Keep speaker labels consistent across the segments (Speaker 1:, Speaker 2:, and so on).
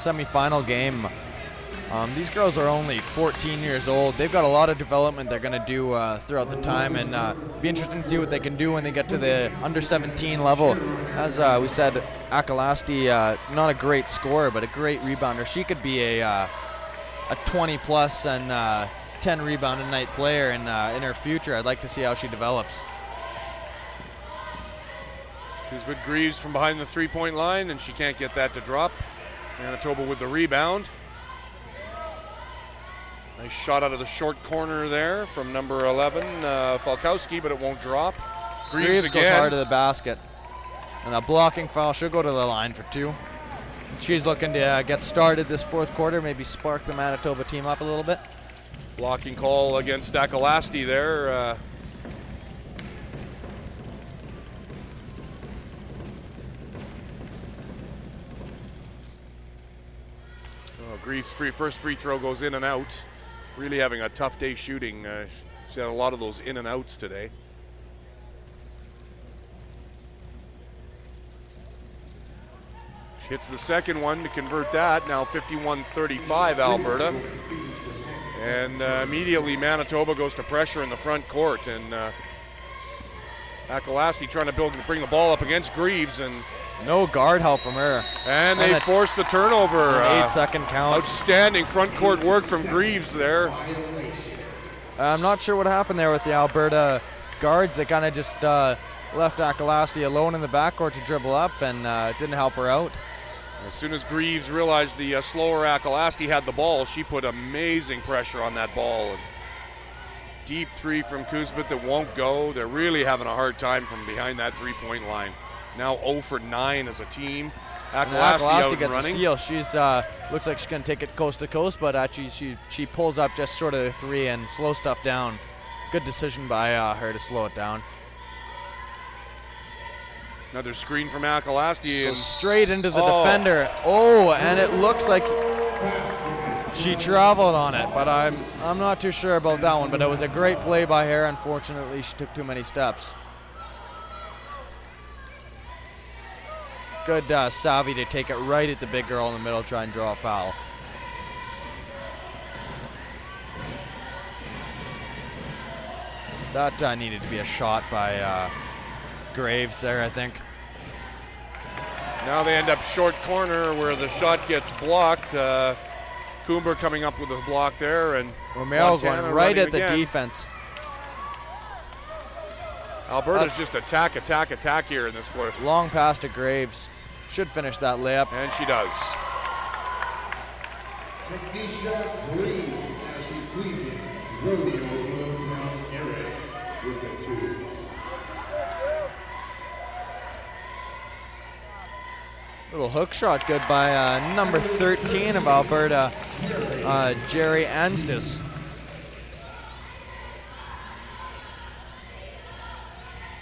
Speaker 1: Semi-final game. These girls are only 14 years old. They've got a lot of development they're going to do throughout the time, and be interesting to see what they can do when they get to the under 17 level. As we said, Akalasti, not a great scorer, but a great rebounder. She could be a 20 plus and 10 rebound a night player in her future. I'd like to see how she develops.
Speaker 2: Kuzbit Greaves from behind the three-point line, and she can't get that to drop. Manitoba with the rebound. Nice shot out of the short corner there from number 11, Falkowski, but it won't drop. Greaves again.
Speaker 1: Goes hard to the basket. And a blocking foul. She'll go to the line for 2. She's looking to get started this fourth quarter, maybe spark the Manitoba team up a little bit.
Speaker 2: Blocking call against Akalasti there. Greaves' first free throw goes in and out. Really having a tough day shooting. She's had a lot of those in and outs today. She hits the second one to convert that. Now 51-35 Alberta. And immediately Manitoba goes to pressure in the front court. And Akalasti trying to bring the ball up against Greaves, and
Speaker 1: no guard help from her.
Speaker 2: And they forced the turnover.
Speaker 1: 8-second count.
Speaker 2: Outstanding front court work from Greaves there.
Speaker 1: I'm not sure what happened there with the Alberta guards. They kind of just left Akalasti alone in the backcourt to dribble up, and didn't help her out.
Speaker 2: As soon as Greaves realized the slower Akalasti had the ball, she put amazing pressure on that ball. And deep three from Kuzbit that won't go. They're really having a hard time from behind that three-point line. Now 0 for 9 as a team. Akalasti
Speaker 1: gets
Speaker 2: running.
Speaker 1: A steal. She's looks like she's gonna take it coast to coast, but actually she pulls up just short of the 3 and slows stuff down. Good decision by her to slow it down.
Speaker 2: Another screen from Akalasti.
Speaker 1: Goes straight into the defender. Oh, and it looks like she traveled on it, but I'm not too sure about that one. But it was a great play by her. Unfortunately, she took too many steps. Good savvy to take it right at the big girl in the middle, try and draw a foul. That needed to be a shot by Graves there, I think.
Speaker 2: Now they end up short corner where the shot gets blocked. Coomber coming up with a block there, and
Speaker 1: Romero's going right at the defense.
Speaker 2: Alberta's just attack here in this quarter.
Speaker 1: Long pass to Graves. Should finish that layup.
Speaker 2: And she does.
Speaker 3: Taneesha Nationals, as she pleases, Rodeo Hometown area with the 2.
Speaker 1: Little hook shot good by number 13 of Alberta, Jerry Anstis.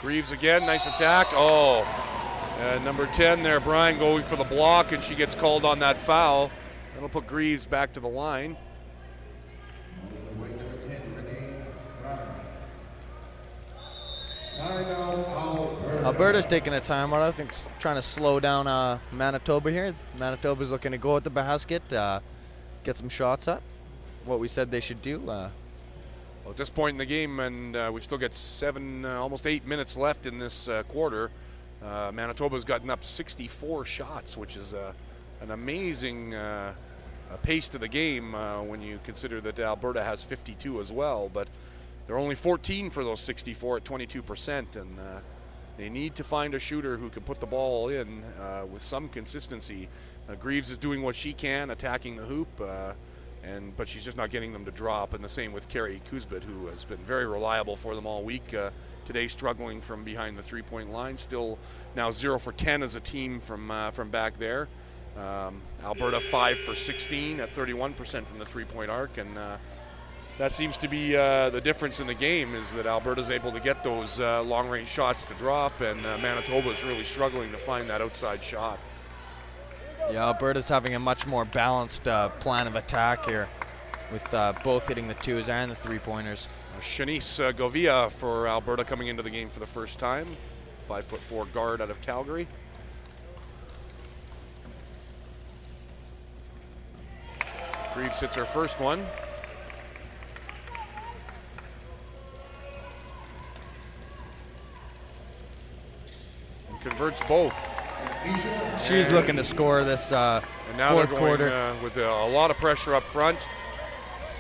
Speaker 2: Greaves again, nice attack. Oh, number 10 there, Brian, going for the block, and she gets called on that foul. That'll put Greaves back to the line.
Speaker 1: Alberta's taking a timeout. I think trying to slow down Manitoba here. Manitoba's looking to go at the basket, get some shots up. What we said they should do.
Speaker 2: Well, at this point in the game, and we've still got almost 8 minutes left in this quarter, Manitoba's gotten up 64 shots, which is an amazing pace to the game when you consider that Alberta has 52 as well. But they're only 14 for those 64 at 22%, and they need to find a shooter who can put the ball in with some consistency. Greaves is doing what she can, attacking the hoop, but she's just not getting them to drop. And the same with Carrie Kuzbit, who has been very reliable for them all week. Today struggling from behind the three-point line. Still now 0 for 10 as a team from back there. Alberta 5 for 16 at 31% from the three-point arc, and that seems to be the difference in the game, is that Alberta's able to get those long-range shots to drop, and Manitoba is really struggling to find that outside shot.
Speaker 1: Yeah, Alberta's having a much more balanced plan of attack here, with both hitting the 2s and the 3-pointers.
Speaker 2: Shanice Govia for Alberta coming into the game for the first time. 5'4" guard out of Calgary. Greaves hits her first one. And converts both.
Speaker 1: She's looking to score this
Speaker 2: And now
Speaker 1: fourth
Speaker 2: they're going,
Speaker 1: quarter.
Speaker 2: with a lot of pressure up front.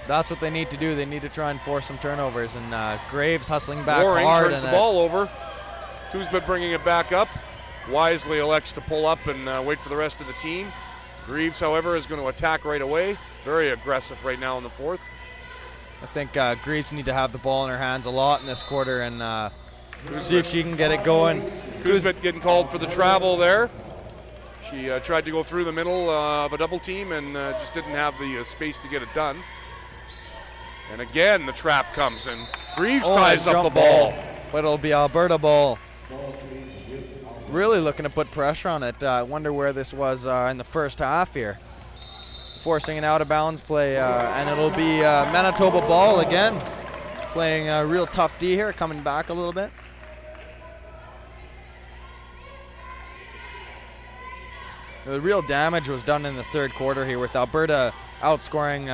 Speaker 1: That's what they need to do. They need to try and force some turnovers. And Graves hustling back
Speaker 2: Waring
Speaker 1: hard.
Speaker 2: turns the ball over. Kuzma bringing it back up. Wisely elects to pull up and wait for the rest of the team. Greaves, however, is going to attack right away. Very aggressive right now in the fourth.
Speaker 1: I think Greaves need to have the ball in her hands a lot in this quarter and see if she can get it going.
Speaker 2: Kuzma getting called for the travel there. She tried to go through the middle of a double team and just didn't have the space to get it done. And again, the trap comes and Greaves ties up the ball.
Speaker 1: But it'll be Alberta ball. Really looking to put pressure on it. I wonder where this was in the first half here. Forcing an out-of-bounds play, and it'll be Manitoba ball again. Playing a real tough D here, coming back a little bit. The real damage was done in the third quarter here with Alberta outscoring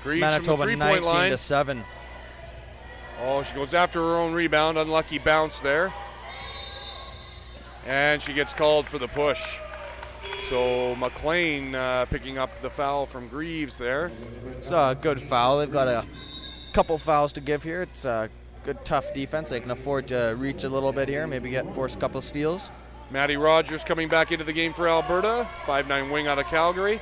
Speaker 1: Manitoba 19-7.
Speaker 2: Oh, she goes after her own rebound. Unlucky bounce there. And she gets called for the push. So McLean picking up the foul from Greaves there.
Speaker 1: It's a good foul. They've got a couple fouls to give here. It's a good, tough defense. They can afford to reach a little bit here, maybe force a couple of steals.
Speaker 2: Maddie Rogers coming back into the game for Alberta. 5'9" wing out of Calgary.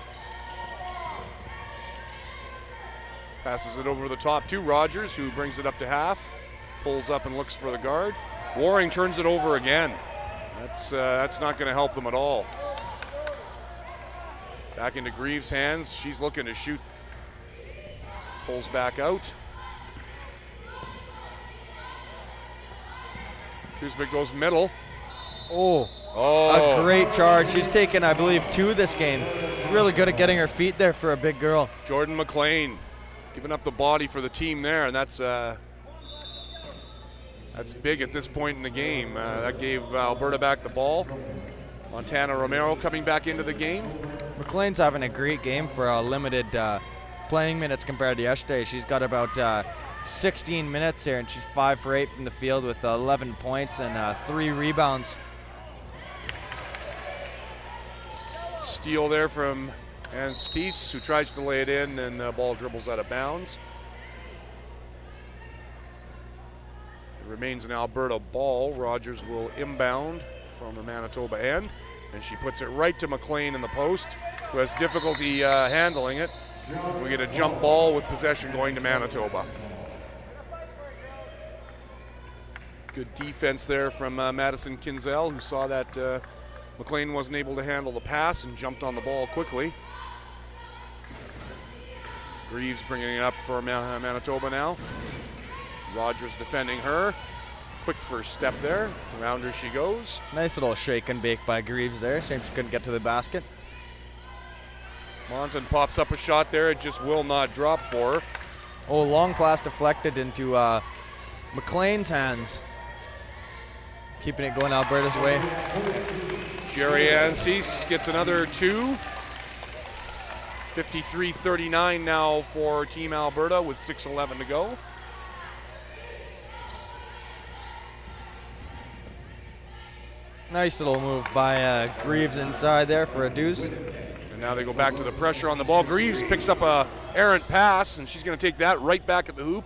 Speaker 2: Passes it over the top to Rogers, who brings it up to half. Pulls up and looks for the guard. Waring turns it over again. That's not going to help them at all. Back into Greaves' hands. She's looking to shoot. Pulls back out. Kuzma goes middle.
Speaker 1: Oh, a great charge. She's taken, I believe, 2 this game. She's really good at getting her feet there for a big girl.
Speaker 2: Jordan McLean giving up the body for the team there, and that's big at this point in the game. That gave Alberta back the ball. Montana Romero coming back into the game.
Speaker 1: McLean's having a great game for a limited playing minutes compared to yesterday. She's got about 16 minutes here, and she's 5 for 8 from the field with 11 points and 3 rebounds.
Speaker 2: Steal there from Ann Steese, who tries to lay it in, and the ball dribbles out of bounds. It remains an Alberta ball. Rogers will inbound from the Manitoba end, and she puts it right to McLean in the post, who has difficulty handling it. We get a jump ball with possession going to Manitoba. Good defense there from Madison Kinzel, who saw that McLean wasn't able to handle the pass and jumped on the ball quickly. Greaves bringing it up for Manitoba now. Rogers defending her. Quick first step there. Around her she goes.
Speaker 1: Nice little shake and bake by Greaves there. Shame she couldn't get to the basket.
Speaker 2: Monton pops up a shot there. It just will not drop for her.
Speaker 1: Oh, long pass deflected into McLean's hands. Keeping it going Alberta's way.
Speaker 2: Jerry Ansees gets another 2. 53-39 now for Team Alberta with 6:11 to go.
Speaker 1: Nice little move by Greaves inside there for a deuce.
Speaker 2: And now they go back to the pressure on the ball. Greaves picks up a errant pass, and she's going to take that right back at the hoop,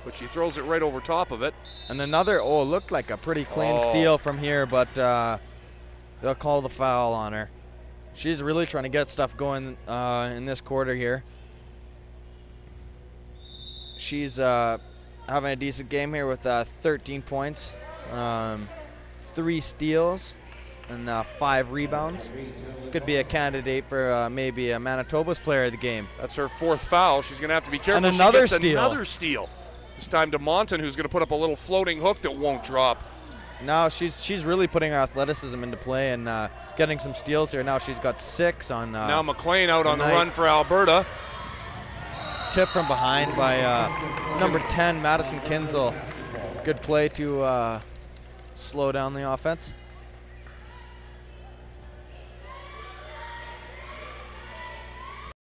Speaker 2: but she throws it right over top of it.
Speaker 1: And another, looked like a pretty clean steal from here, but they'll call the foul on her. She's really trying to get stuff going in this quarter here. She's having a decent game here with 13 points, 3 steals, and 5 rebounds. Could be a candidate for maybe a Manitoba's player of the game.
Speaker 2: That's her 4th foul. She's going to have to be careful.
Speaker 1: And another
Speaker 2: she gets
Speaker 1: steal.
Speaker 2: Another steal. This time to Monton, who's going to put up a little floating hook that won't drop.
Speaker 1: Now she's really putting her athleticism into play and getting some steals here. Now she's got 6 on.
Speaker 2: Now McLean out on the run for Alberta.
Speaker 1: Tip from behind by number 10, Madison Kinzel. Good play to slow down the offense.